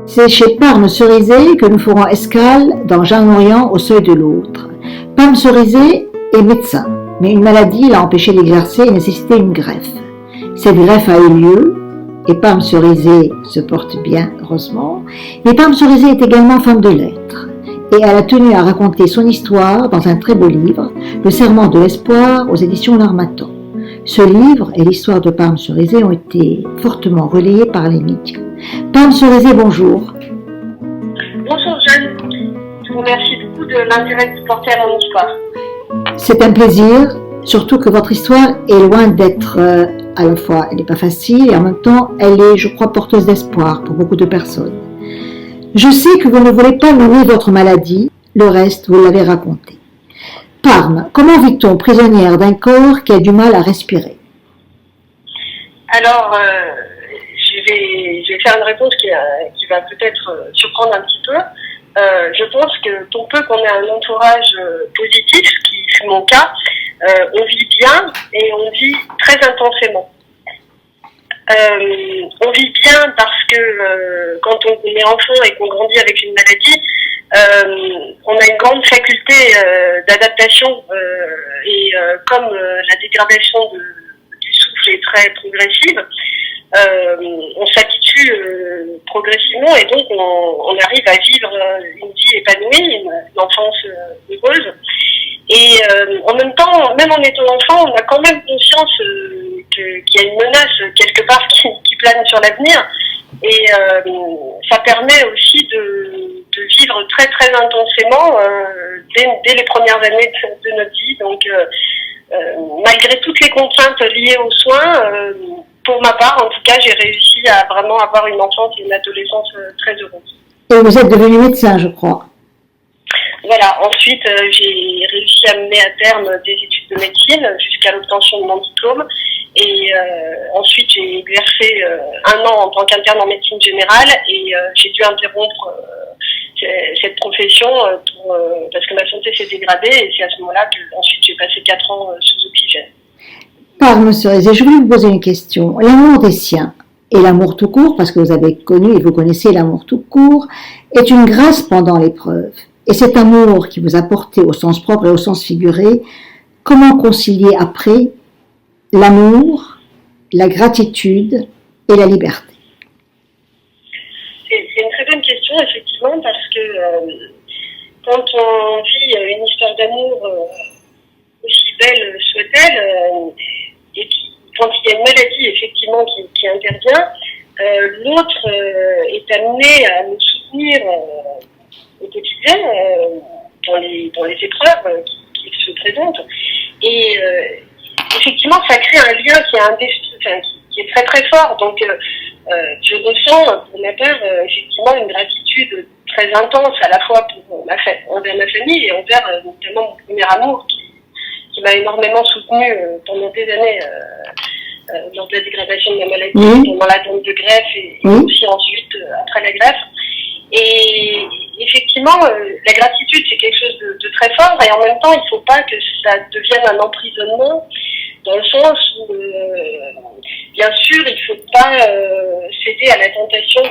C'est chez Parme Cerisay que nous ferons escale dans Jeanne Orient au seuil de l'autre. Parme Cerisay est médecin, mais une maladie l'a empêché d'exercer et nécessitait une greffe. Cette greffe a eu lieu et Parme Cerisay se porte bien, heureusement. Mais Parme Cerisay est également femme de lettres et elle a tenu à raconter son histoire dans un très beau livre, Le Serment de l'espoir aux éditions L'Harmattan. Ce livre et l'histoire de Parme Cerisay ont été fortement relayés par les médias. Parme Cerisay, bonjour. Bonjour Jeanne, je vous remercie beaucoup de l'intérêt que vous portez à mon histoire. C'est un plaisir, surtout que votre histoire est loin d'être à la fois, elle n'est pas facile et en même temps, elle est, je crois, porteuse d'espoir pour beaucoup de personnes. Je sais que vous ne voulez pas nommer votre maladie, le reste, vous l'avez raconté. Parme, comment vit-on prisonnière d'un corps qui a du mal à respirer? Alors, je vais faire une réponse qui va peut-être surprendre un petit peu. Je pense que pour peu qu'on ait un entourage positif, ce qui fut mon cas, on vit bien et on vit très intensément. On vit bien parce que quand on est enfant et qu'on grandit avec une maladie, on a une grande faculté d'adaptation et comme la dégradation du souffle est très progressive, on s'habitue progressivement et donc on arrive à vivre une vie épanouie, une enfance heureuse. Et en même temps, même en étant enfant, on a quand même conscience qu'il y a une menace quelque part qui plane sur l'avenir. Et ça permet aussi de vivre très très intensément dès les premières années de notre vie. Donc malgré toutes les contraintes liées aux soins, pour ma part en tout cas, j'ai réussi à vraiment avoir une enfance et une adolescence très heureuse. Et vous êtes devenu médecin, je crois. Voilà, ensuite j'ai réussi à mener à terme des études de médecine jusqu'à l'obtention de mon diplôme. Et ensuite, j'ai exercé 1 an en tant qu'interne en médecine générale et j'ai dû interrompre cette profession parce que ma santé s'est dégradée et c'est à ce moment-là que ensuite j'ai passé 4 ans sous oxygène. Parme Cerisay, je voulais vous poser une question. L'amour des siens et l'amour tout court, parce que vous avez connu et vous connaissez l'amour tout court, est une grâce pendant l'épreuve. Et cet amour qui vous a porté au sens propre et au sens figuré, comment concilier après l'amour, la gratitude et la liberté? C'est une très bonne question, effectivement, parce que quand on vit une histoire d'amour aussi belle soit-elle, et puis quand il y a une maladie, effectivement, qui intervient, l'autre est amené à nous soutenir au quotidien dans les épreuves qui se présentent. Et effectivement, ça crée un lien qui est très très fort. Donc, je ressens pour ma part effectivement une gratitude très intense à la fois envers ma famille et envers notamment mon premier amour qui m'a énormément soutenue pendant des années lors de la dégradation de ma maladie, pendant l'attente de greffe et aussi ensuite après la greffe. Et effectivement, la gratitude, c'est quelque chose de très fort et en même temps, il ne faut pas que ça devienne un emprisonnement dans le sens où, bien sûr, il ne faut pas céder à la tentation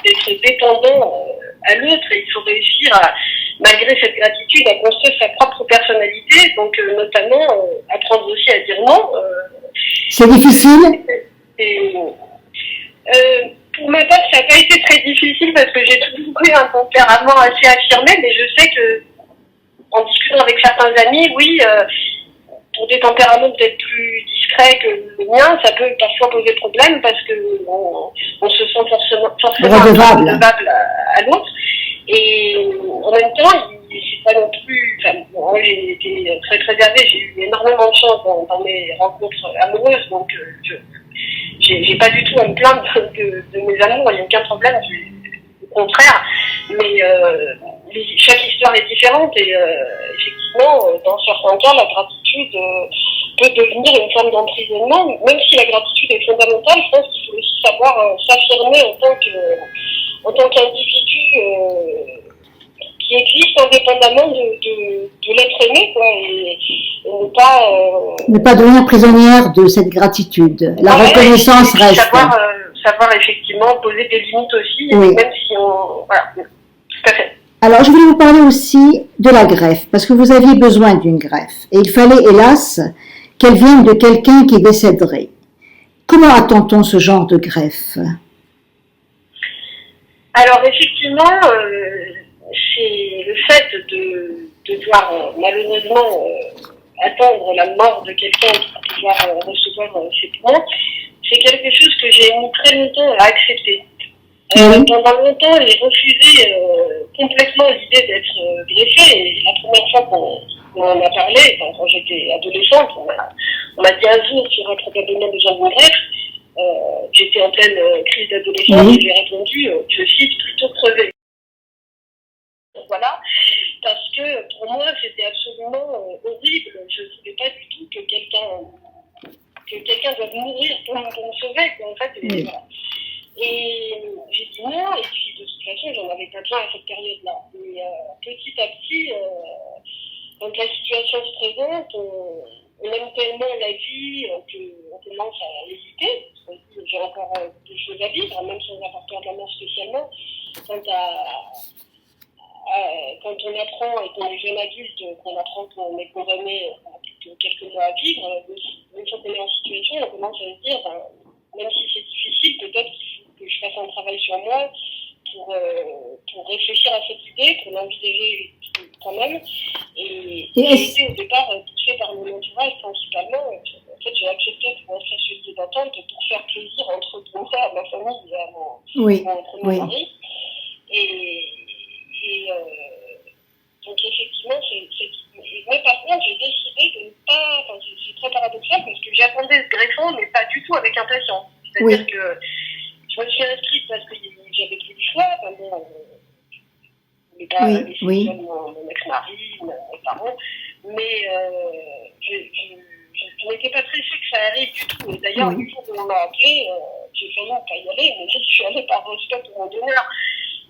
d'être dépendant à l'autre et il faut réussir malgré cette gratitude, à construire sa propre personnalité, donc notamment apprendre aussi à dire non. C'est difficile pour ma part, ça n'a pas été très difficile parce que j'ai toujours eu un tempérament assez affirmé, mais je sais que, en discutant avec certains amis, oui, pour des tempéraments peut-être plus discrets que le mien, ça peut parfois poser problème parce que on se sent forcément redevable à l'autre. Et en même temps, c'est pas non plus. Enfin, moi, j'ai été très préservée, j'ai eu énormément de chance dans mes rencontres amoureuses, donc j'ai pas du tout à me plaindre de mes amours, il n'y a aucun problème, au contraire. Mais chaque histoire est différente et effectivement, dans certains cas, la gratitude peut devenir une forme d'emprisonnement. Même si la gratitude est fondamentale, je pense qu'il faut aussi savoir s'affirmer en tant qu'individu qui existe indépendamment de l'être aimé, quoi, et ne pas devenir prisonnière de cette gratitude. La reconnaissance reste. Savoir savoir effectivement poser des limites aussi, Oui. même si on... Voilà, tout à fait. Alors, je voulais vous parler aussi de la greffe, parce que vous aviez besoin d'une greffe. Et il fallait, hélas, qu'elle vienne de quelqu'un qui décéderait. Comment attend-on ce genre de greffe? Alors effectivement, c'est le fait de devoir malheureusement attendre la mort de quelqu'un pour pouvoir recevoir ses poumons, c'est quelque chose que j'ai mis très longtemps à accepter. Pendant longtemps, j'ai refusé complètement l'idée d'être greffée. Et la première fois qu'on en a parlé, quand j'étais adolescente, on m'a dit un jour tu auras probablement besoin d'une greffe. J'étais en pleine crise d'adolescence et j'ai répondu, je cite, plutôt crever. Voilà, parce que pour moi c'était absolument horrible. Je ne voulais pas du tout que quelqu'un doive mourir pour me sauver, quoi, en fait. Et, voilà. Et j'ai dit non, et puis de toute façon j'en avais pas besoin à cette période-là. Et petit à petit, quand la situation se présente, on aime tellement la vie qu'on commence à hésiter. J'ai encore des choses à vivre, même sans apporter de la mort spécialement. Quand on apprend et qu'on est jeune adulte, qu'on apprend qu'on est condamné à plus de quelques mois à vivre, même si on est en situation, on commence à se dire, même si c'est difficile, peut-être qu'il faut que je fasse un travail sur moi pour réfléchir à cette idée, pour l'envisager quand même. Et j'ai été au départ poussée par mon entourage principalement. En fait, j'ai accepté de faire ce lieu d'attente pour faire plaisir entre moi, à ma famille et à mon premier mari. Donc effectivement, mais par contre, j'ai décidé de ne pas... Enfin, c'est très paradoxal parce que j'attendais ce greffon, mais pas du tout avec impatience. C'est-à-dire que je me suis inscrite parce que j'avais plus le choix. Enfin, bon, je ne voulais pas laisser seul mon ex-mari, mes parents. Mais je n'étais pas très sûre que ça arrive du tout. Et d'ailleurs, le jour où on m'a appelé, j'ai failli ne pas y aller, mais je suis allée par respect pour mon donneur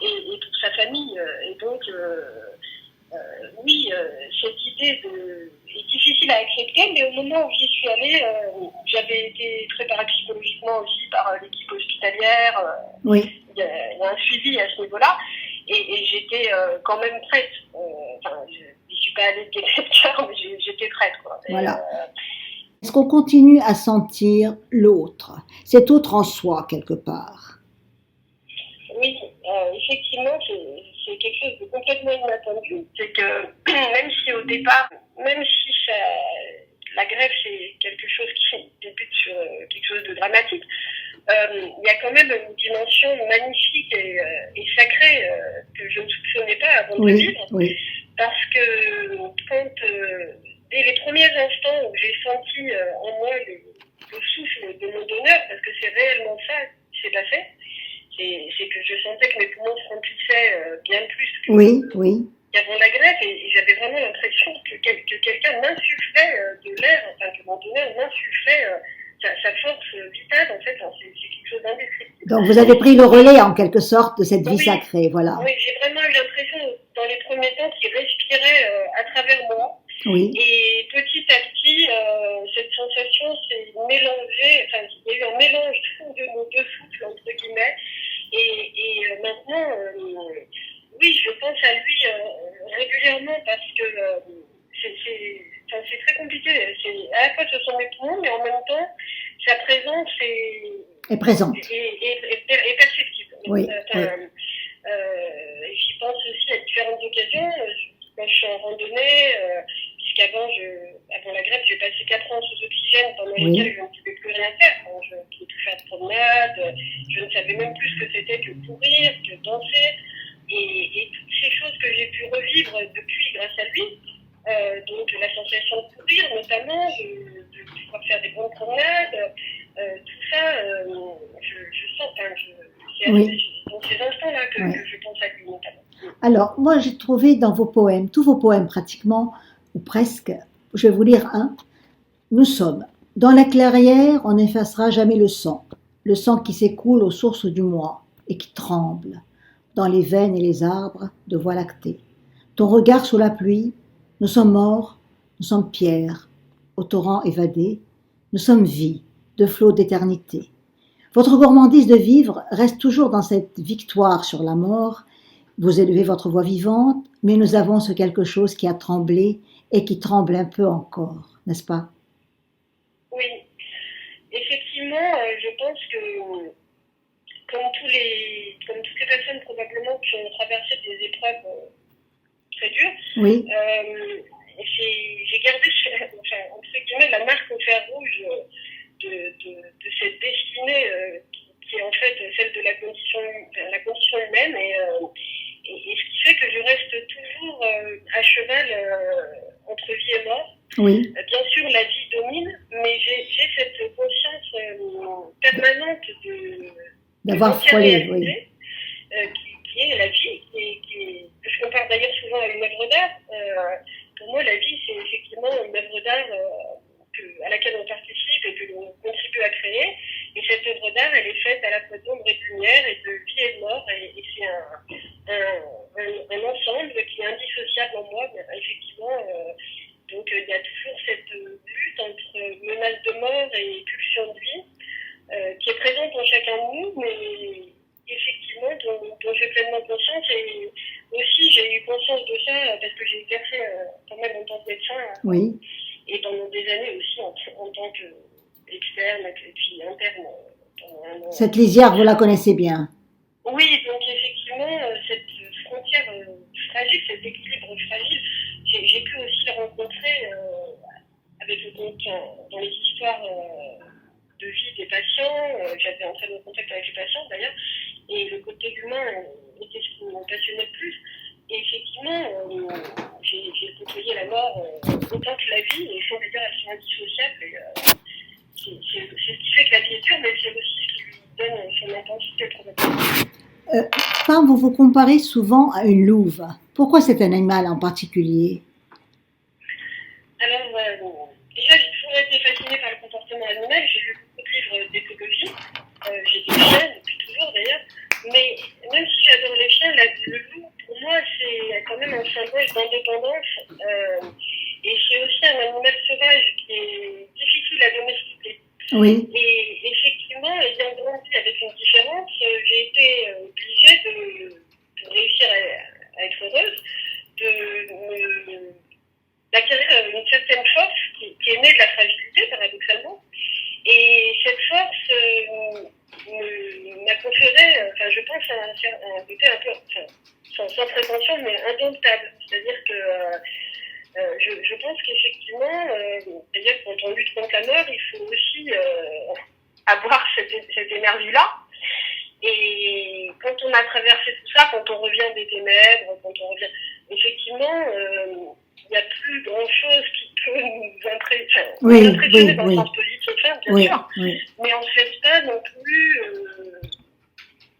et pour sa famille. Et donc, oui, cette idée est difficile à accepter, mais au moment où j'y suis allée, j'avais été très psychologiquement aussi par l'équipe hospitalière. Il y a un suivi à ce niveau-là. Et j'étais quand même prête. Enfin, je ne suis pas allée de gaieté de cœur, mais j'étais prête, quoi. Voilà. Est-ce qu'on continue à sentir l'autre, cet autre en soi, quelque part? Oui, effectivement, c'est quelque chose de complètement inattendu. C'est que même si au départ, même si la greffe c'est quelque chose qui débute sur quelque chose de dramatique, il y a quand même une dimension magnifique et sacrée que je ne soupçonnais pas avant de vivre. Parce que quand, dès les premiers instants où j'ai senti en moi le souffle de mon donneur, parce que c'est réellement ça qui s'est passé, c'est que je sentais que mes poumons se remplissaient bien plus qu'avant la greffe, et j'avais vraiment l'impression que quelqu'un m'insufflait de l'air, enfin que mon donneur m'insufflait sa force vitale, en fait, c'est quelque chose d'indescriptible. Donc vous avez pris le relais en quelque sorte de cette vie sacrée, voilà. Oui, j'ai vraiment eu l'impression dans les premiers temps qu'il respirait à travers moi. Et petit à petit, cette sensation s'est mélangée, enfin il y a eu un mélange de nos deux souffles, entre guillemets, et maintenant, oui, je pense à lui régulièrement parce que c'est très compliqué. À la fois ce sont mes poumons, mais en même temps, sa présence est présente. Est perceptible. J'y pense aussi à différentes occasions. Quand je suis en randonnée, puisqu'avant la greffe, j'ai passé 4 ans sous oxygène pendant lesquels je ne pouvais plus rien faire. Je ne pouvais plus faire de promenade, je ne savais même plus ce que c'était que courir, que danser. Et toutes ces choses que j'ai pu revivre depuis grâce à lui, donc la sensation de courir notamment, de pouvoir faire des grandes promenades, tout ça, je sens, c'est dans ces instants-là que je pense à lui notamment. Alors, moi j'ai trouvé dans vos poèmes, tous vos poèmes pratiquement, ou presque, je vais vous lire un. Nous sommes dans la clairière, on n'effacera jamais le sang qui s'écoule aux sources du moi et qui tremble dans les veines et les arbres de voie lactée. Ton regard sous la pluie, nous sommes morts, nous sommes pierres, au torrent évadé, nous sommes vie, de flots d'éternité. Votre gourmandise de vivre reste toujours dans cette victoire sur la mort. Vous élevez votre voix vivante, mais nous avons ce quelque chose qui a tremblé et qui tremble un peu encore, n'est-ce pas? Oui, effectivement, je pense que comme toutes les personnes probablement qui ont traversé des épreuves très dures, Oui, j'ai gardé, enfin, entre guillemets, la marque au fer rouge de cette destinée qui est en fait celle de la condition humaine et ce qui fait que je reste toujours à cheval entre vie et mort. oui, Bien sûr, la vie domine, mais j'ai cette conscience permanente d'avoir l'entière frôlé, réalité oui. qui est la vie, que je compare d'ailleurs souvent à une œuvre d'art. Pour moi, la vie, c'est effectivement une œuvre d'art à laquelle on participe et que l'on contribue à créer. Et cette œuvre d'art, elle est faite à la fois d'ombre et de lumière, et de vie et de mort, et c'est un ensemble qui est indissociable en moi, effectivement. Donc il y a toujours cette lutte entre menace de mort et pulsion de vie qui est présente en chacun de nous, mais effectivement dont j'ai pleinement conscience. Et aussi j'ai eu conscience de ça parce que j'ai exercé pas mal en tant que médecin Oui, et pendant des années aussi en tant qu'externe et puis interne pendant un an. cette lisière, vous la connaissez bien. Oui, donc effectivement, cette frontière fragile, cet équilibre fragile, j'ai pu aussi le rencontrer avec dans les histoires de vie des patients. J'avais un très bon contact avec les patients d'ailleurs, et le côté humain était ce qui me passionnait le plus. Et effectivement, j'ai côtoyé la mort autant que la vie, et sans dire elles sont indissociables. C'est ce qui fait que la vie est dure, mais c'est aussi ce qui lui donne son intensité probablement. Pam, vous vous comparez souvent à une louve. Pourquoi c'est un animal en particulier? Alors, déjà, j'ai toujours été fascinée par le comportement animal. J'ai lu beaucoup de livres d'écologie. J'ai des chiens, depuis toujours d'ailleurs. Mais même si j'adore les chiens, le loup, pour moi, c'est quand même un symbole d'indépendance. Et c'est aussi un animal sauvage qui est difficile à domestiquer. Oui, Et effectivement, ayant grandi avec une différence, j'ai été obligée pour réussir à être heureuse, d'acquérir une certaine force qui est née de la fragilité, paradoxalement. Et cette force m'a conféré, je pense, un côté un peu, sans prétention, mais indomptable. C'est-à-dire que je pense qu'effectivement, d'ailleurs, quand on lutte contre la mort, il faut aussi avoir cette énergie-là. Et quand on a traversé tout ça, quand on revient des ténèbres, effectivement, il n'y a plus grand-chose qui peut nous impressionner dans le sens positif, bien sûr. Oui. Mais on ne se laisse pas non plus,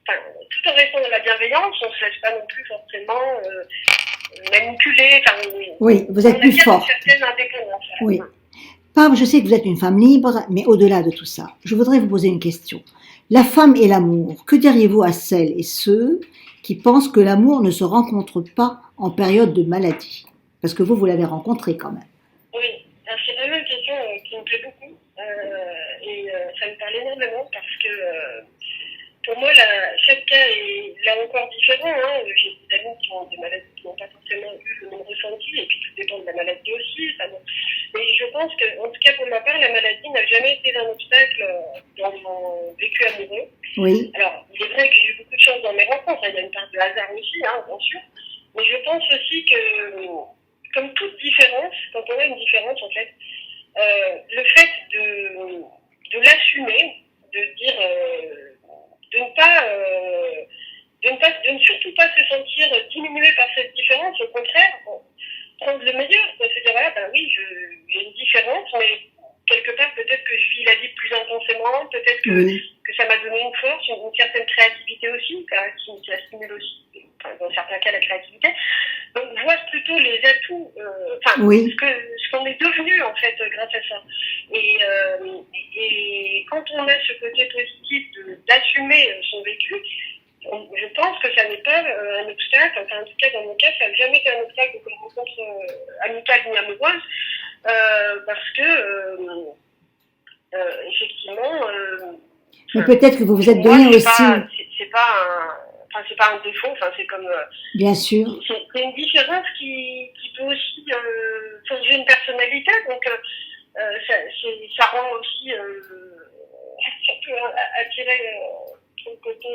tout en restant dans la bienveillance, on ne se laisse pas non plus forcément manipuler. Oui, vous êtes plus forte. Une certaine indépendance. Oui. Pam, je sais que vous êtes une femme libre, mais au-delà de tout ça, je voudrais vous poser une question. La femme et l'amour, que diriez-vous à celles et ceux qui pensent que l'amour ne se rencontre pas en période de maladie? Parce que vous l'avez rencontré quand même. Oui, alors c'est vraiment une question qui me plaît beaucoup et ça me parle énormément parce que pour moi, chaque cas est là encore différent. J'ai des amis qui ont des maladies qui n'ont pas forcément eu le même ressenti, et puis tout dépend de la maladie aussi. Mais je pense que, en tout cas pour ma part, la maladie n'a jamais été un obstacle dans mon vécu amoureux. Oui. Alors, il est vrai que j'ai eu beaucoup de chance dans mes rencontres, il y a une part de hasard aussi, bien sûr. Mais je pense aussi que, comme toute différence, quand on a une différence, en fait, le fait de l'assumer, de dire... de ne surtout pas se sentir diminué par cette différence, au contraire, prendre le meilleur, se dire voilà, oui, j'ai une différence, mais quelque part peut-être que je vis la vie plus intensément, peut-être que ça m'a donné une force, une certaine créativité aussi, qui stimule aussi, dans certains cas, la créativité. Donc voir plutôt les atouts, ce qu'on est devenu en fait grâce à ça. Et quand on a ce côté positif d'assumer son vécu, je pense que ça n'est pas un obstacle, en tout cas dans mon cas, ça n'a jamais été un obstacle de rencontre amicale ni amoureuse, parce que effectivement, Mais peut-être que vous vous êtes Pour moi, donné aussi. C'est pas un défaut. Enfin, c'est comme. Bien sûr. C'est une différence qui peut aussi forger une personnalité. Donc, ça rend aussi. Ça peut attirer le côté.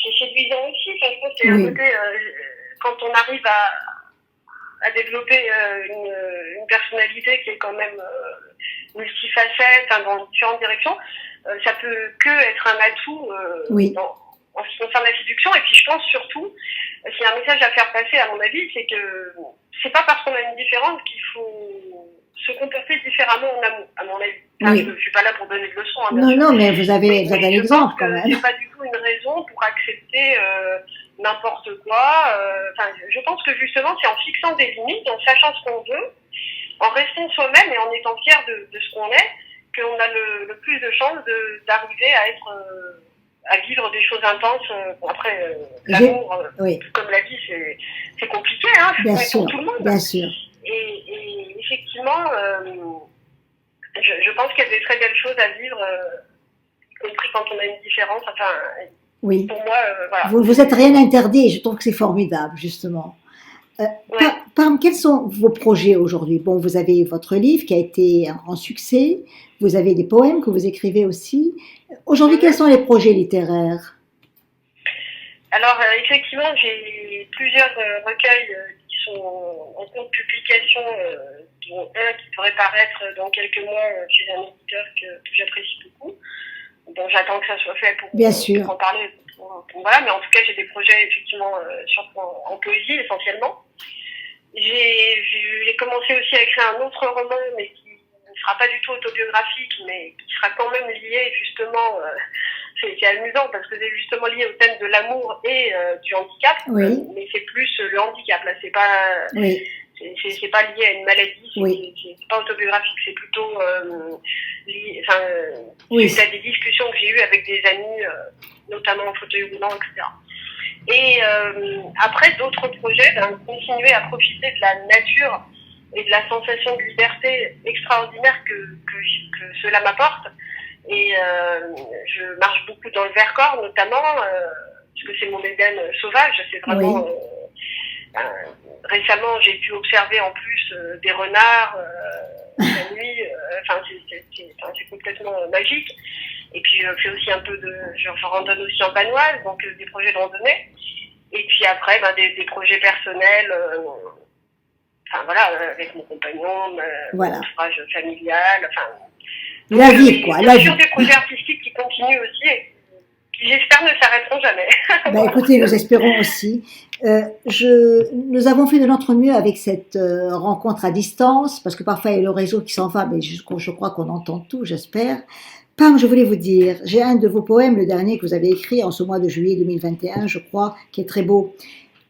C'est séduisant aussi. Enfin, je pense qu'il y a un côté. Quand on arrive à développer une personnalité qui est quand même multifacette, dans différentes directions, ça peut que être un atout en ce qui concerne la séduction. Et puis je pense surtout, s'il y a un message à faire passer à mon avis, c'est que c'est pas parce qu'on a une différence qu'il faut se comporter différemment en amour, à mon avis. Enfin, je suis pas là pour donner de leçons. Non, mais vous avez un exemple quand même. C'est pas du tout une raison pour accepter n'importe quoi. Je pense que justement, c'est en fixant des limites, en sachant ce qu'on veut, en restant soi-même et en étant fier de ce qu'on est, qu'on a le plus de chances d'arriver à vivre des choses intenses. Après, l'amour, comme la vie, c'est compliqué, hein, bien sûr, pour tout le monde. Bien sûr. Et effectivement, je pense qu'il y a des très belles choses à vivre, y compris quand on a une différence. Enfin, oui. Pour moi, voilà. Vous êtes rien interdit et je trouve que c'est formidable, justement. Pam, quels sont vos projets aujourd'hui? Bon, vous avez votre livre qui a été un grand succès, vous avez des poèmes que vous écrivez aussi. Aujourd'hui, quels sont les projets littéraires? Alors, effectivement, j'ai plusieurs recueils qui sont en cours de publication, dont un qui pourrait paraître dans quelques mois chez un éditeur que j'apprécie beaucoup. Donc, j'attends que ça soit fait pour en parler. Voilà, mais en tout cas, j'ai des projets effectivement en poésie essentiellement. J'ai commencé aussi à écrire un autre roman, mais qui ne sera pas du tout autobiographique, mais qui sera quand même lié justement. C'est amusant parce que c'est justement lié au thème de l'amour et du handicap, mais c'est plus le handicap là. C'est pas c'est pas lié à une maladie, c'est pas autobiographique, c'est plutôt suite à des discussions que j'ai eues avec des amis, notamment en fauteuil roulant, etc. Et après, d'autres projets, continuer à profiter de la nature et de la sensation de liberté extraordinaire que cela m'apporte. Et je marche beaucoup dans le Vercors, notamment, parce que c'est mon Éden sauvage. C'est vraiment... récemment, j'ai pu observer en plus des renards la nuit. C'est complètement magique. Et puis je fais aussi je randonne aussi en panoise, donc des projets de randonnée. Et puis après, des projets personnels, avec mon compagnon, mon entourage familial, la vie, quoi. Il y a toujours des projets artistiques qui continuent aussi et qui, j'espère, ne s'arrêteront jamais. Écoutez, nous espérons aussi. Nous avons fait de notre mieux avec cette rencontre à distance, parce que parfois il y a le réseau qui s'en va, mais je crois qu'on entend tout, j'espère. Pam, je voulais vous dire, j'ai un de vos poèmes, le dernier que vous avez écrit en ce mois de juillet 2021, je crois, qui est très beau.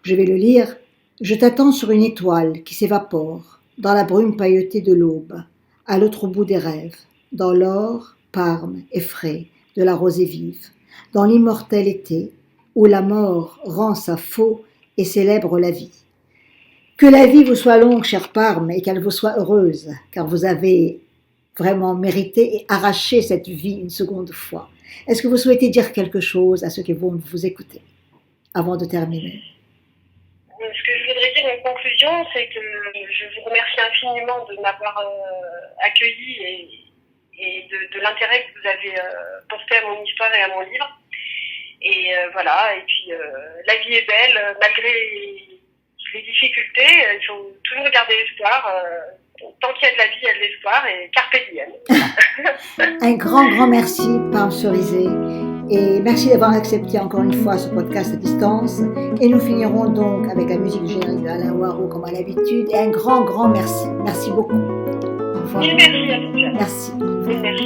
Je vais le lire. Je t'attends sur une étoile qui s'évapore, dans la brume pailletée de l'aube, à l'autre bout des rêves, dans l'or, Parme, effrayé, de la rosée vive, dans l'immortel été, où la mort rend sa faux et célèbre la vie. Que la vie vous soit longue, chère Parme, et qu'elle vous soit heureuse, car vous avez vraiment mérité et arraché cette vie une seconde fois. Est-ce que vous souhaitez dire quelque chose à ceux qui vont vous écouter avant de terminer? Ce que je voudrais dire en conclusion, c'est que je vous remercie infiniment de m'avoir accueilli et de l'intérêt que vous avez porté à mon histoire et à mon livre. Et voilà, et puis la vie est belle, malgré les difficultés, il faut toujours garder l'espoir. Tant qu'il y a de la vie, il y a de l'espoir, et carpe diem. Un grand merci, Pam Cerisay, et merci d'avoir accepté encore une fois ce podcast à distance. Et nous finirons donc avec la musique du générique de Alain Waro comme à l'habitude. Et un grand merci. Merci beaucoup. Au revoir. Et merci à vous. Merci. Merci.